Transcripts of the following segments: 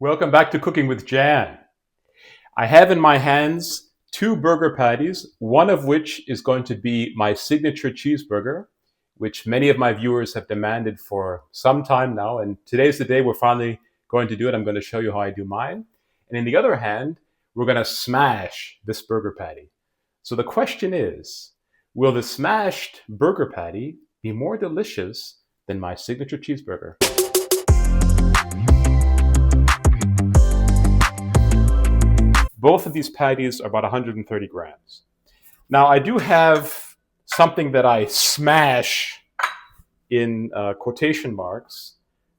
Welcome back to Cooking with Jan. I have in my hands two burger patties, one of which is going to be my signature cheeseburger, which many of my viewers have demanded for some time now. And today's the day we're finally going to do it. I'm going to show you how I do mine. And in the other hand, we're going to smash this burger patty. So the question is, will the smashed burger patty be more delicious than my signature cheeseburger? Both of these patties are about 130 grams. Now, I do have something that I smash in quotation marks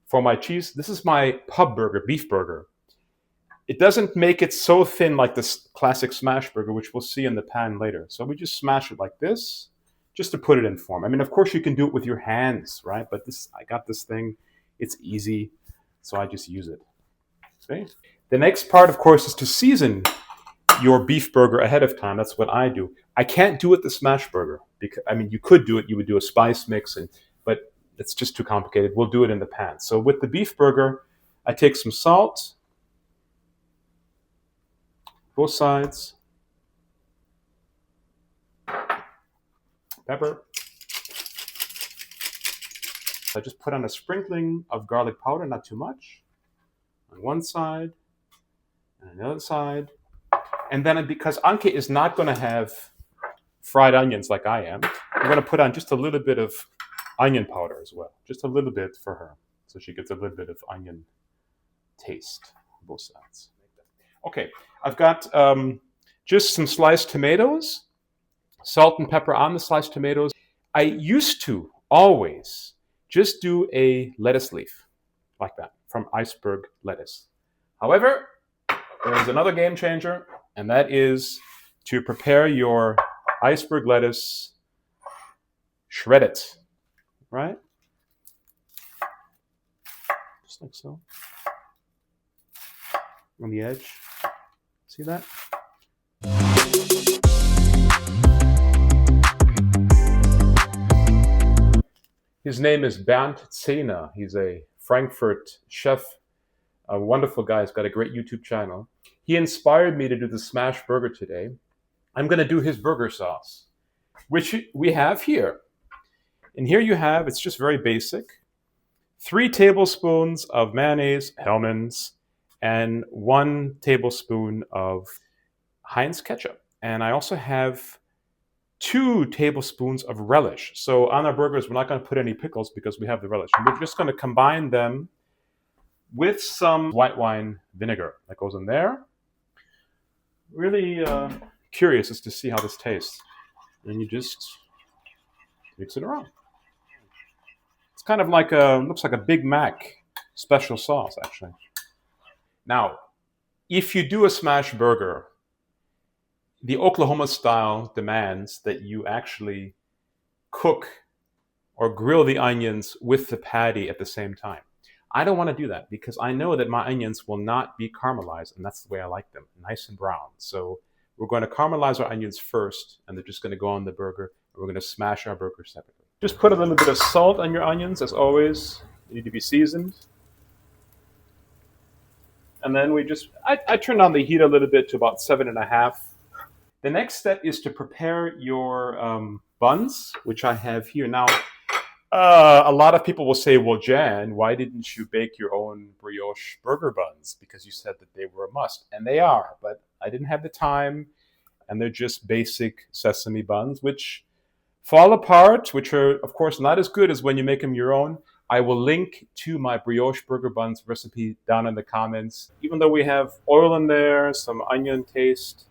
for my cheese. This is my pub burger, beef burger. It doesn't make it so thin like this classic smash burger, which we'll see in the pan later. So we just smash it like this, just to put it in form. I mean, of course, you can do it with your hands, right? But I got this thing. It's easy, so I just use it. See? The next part, of course, is to season your beef burger ahead of time. That's what I do. I can't do it the smash burger because you could do it. You would do a spice mix, but it's just too complicated. We'll do it in the pan. So with the beef burger, I take some salt, both sides, pepper. I just put on a sprinkling of garlic powder, not too much, on one side and on the other side. And then because Anke is not going to have fried onions like I am, I'm going to put on just a little bit of onion powder as well. Just a little bit for her. So she gets a little bit of onion taste on both sides. Okay, I've got just some sliced tomatoes, salt and pepper on the sliced tomatoes. I used to always just do a lettuce leaf like that from iceberg lettuce. However, there's another game changer, and that is to prepare your iceberg lettuce, shred it, right? Just like so. On the edge. See that? His name is Bernd Zehner. He's a Frankfurt chef, a wonderful guy. He's got a great YouTube channel. He inspired me to do the smash burger today. I'm going to do his burger sauce, which we have here. And here you have, it's just very basic, 3 tablespoons of mayonnaise, Hellmann's, and 1 tablespoon of Heinz ketchup. And I also have 2 tablespoons of relish. So on our burgers, we're not going to put any pickles because we have the relish. And we're just going to combine them with some white wine vinegar that goes in there. Really curious as to see how this tastes. And you just mix it around. It's kind of like looks like a Big Mac special sauce, actually. Now, if you do a smash burger, the Oklahoma style demands that you actually cook or grill the onions with the patty at the same time. I don't want to do that because I know that my onions will not be caramelized, and that's the way I like them, nice and brown. So we're going to caramelize our onions first, and they're just going to go on the burger, and we're going to smash our burger separately. Just put a little bit of salt on your onions, as always. They need to be seasoned. And then I turned on the heat a little bit to about 7.5. The next step is to prepare your buns, which I have here. Now, a lot of people will say, well, Jan, why didn't you bake your own brioche burger buns? Because you said that they were a must. And they are, but I didn't have the time. And they're just basic sesame buns, which fall apart, which are, of course, not as good as when you make them your own. I will link to my brioche burger buns recipe down in the comments. Even though we have oil in there, some onion taste,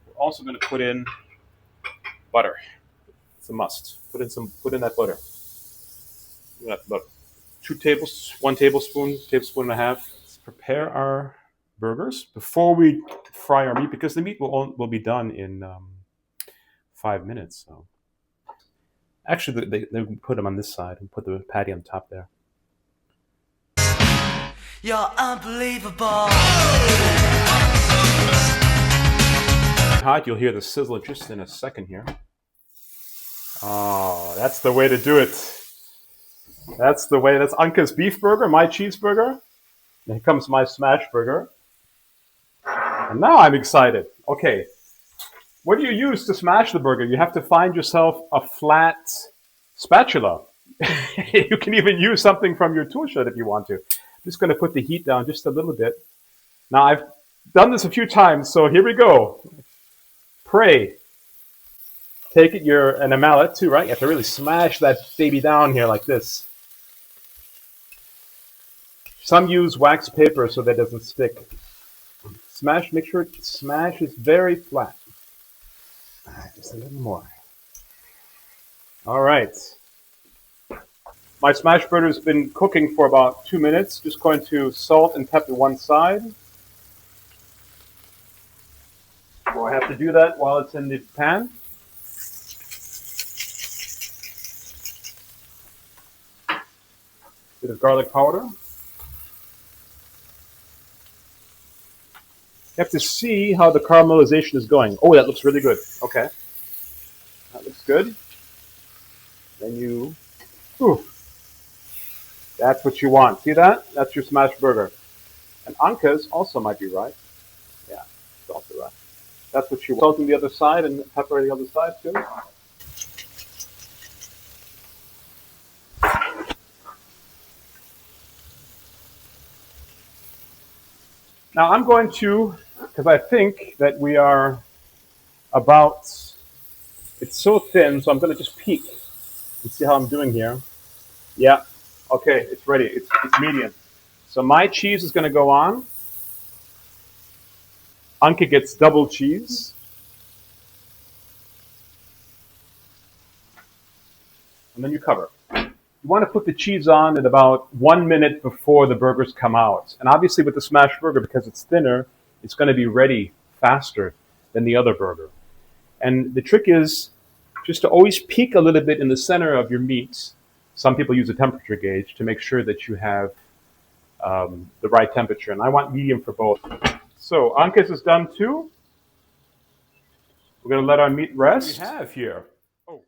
we're also going to put in butter. It's a must. Put in that butter. About 1 tablespoon, tablespoon and a half. Let's prepare our burgers before we fry our meat, because the meat will be done in 5 minutes. So, actually, they put them on this side and put the patty on top there. You're unbelievable. Hot, you'll hear the sizzle just in a second here. Oh, that's the way to do it. That's Anke's beef burger, my cheeseburger. And here comes my smash burger. And now I'm excited. Okay, what do you use to smash the burger? You have to find yourself a flat spatula. You can even use something from your tool shed if you want to. I'm just going to put the heat down just a little bit. Now, I've done this a few times, so here we go. Pray. Take it, and a mallet too, right? You have to really smash that baby down here like this. Some use wax paper so that it doesn't stick. Smash, make sure it smashes very flat. Just a little more. All right. My smash burger has been cooking for about 2 minutes. Just going to salt and pepper one side. So I have to do that while it's in the pan. Bit of garlic powder. You have to see how the caramelization is going. Oh, that looks really good. Okay. That looks good. Then that's what you want. See that? That's your smash burger. And Anka's also might be right. Yeah, it's also right. That's what you want. Salt on the other side and pepper on the other side too. Now I'm going to, because I think that we are about, it's so thin, so I'm going to just peek and see how I'm doing here. Yeah, okay, it's ready. It's medium. So my cheese is going to go on. Anke gets double cheese. And then you cover. You want to put the cheese on at about 1 minute before the burgers come out. And obviously with the smash burger, because it's thinner, it's going to be ready faster than the other burger. And the trick is just to always peek a little bit in the center of your meat. Some people use a temperature gauge to make sure that you have the right temperature. And I want medium for both. So Anke's is done too. We're going to let our meat rest. What do we have here? Oh,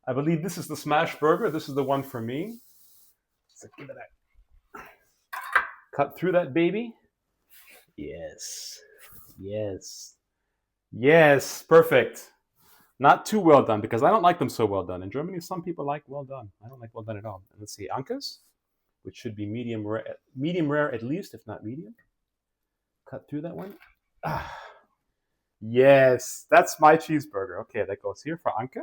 I believe this is the smash burger. This is the one for me. So give it that. Cut through that baby. Yes. Yes. Yes. Perfect. Not too well done, because I don't like them so well done. In Germany, some people like well done. I don't like well done at all. And let's see, Anke's, which should be medium rare at least, if not medium. Cut through that one. Yes, that's my cheeseburger. Okay, that goes here for Anke.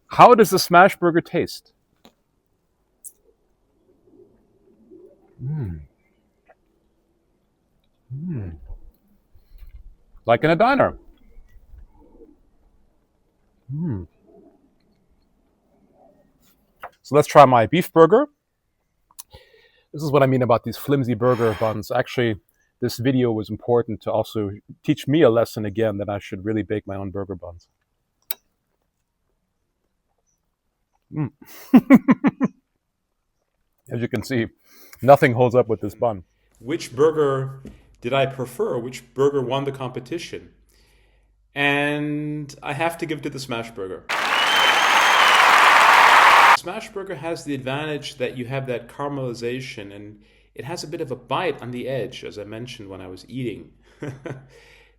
How does the smash burger taste? Like in a diner. So let's try my beef burger. This is what I mean about these flimsy burger buns. Actually, this video was important to also teach me a lesson again that I should really bake my own burger buns. As you can see, nothing holds up with this bun. Which burger did I prefer? Which burger won the competition? And I have to give it to the smash burger. Smash burger has the advantage that you have that caramelization, and it has a bit of a bite on the edge, as I mentioned when I was eating.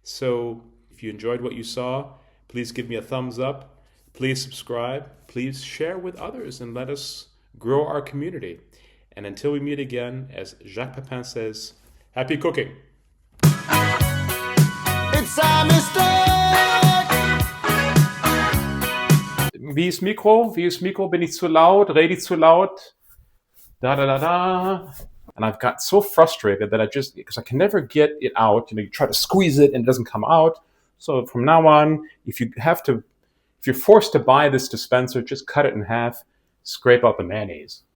So if you enjoyed what you saw, please give me a thumbs up. Please subscribe. Please share with others and let us grow our community. And until we meet again, as Jacques Pepin says, happy cooking. It's a mistake. Wie ist Mikro? Bin ich zu laut? Rede ich zu laut? Da da da da. And I've got so frustrated that because I can never get it out. You try to squeeze it and it doesn't come out. So from now on, if you're forced to buy this dispenser, just cut it in half, scrape out the mayonnaise.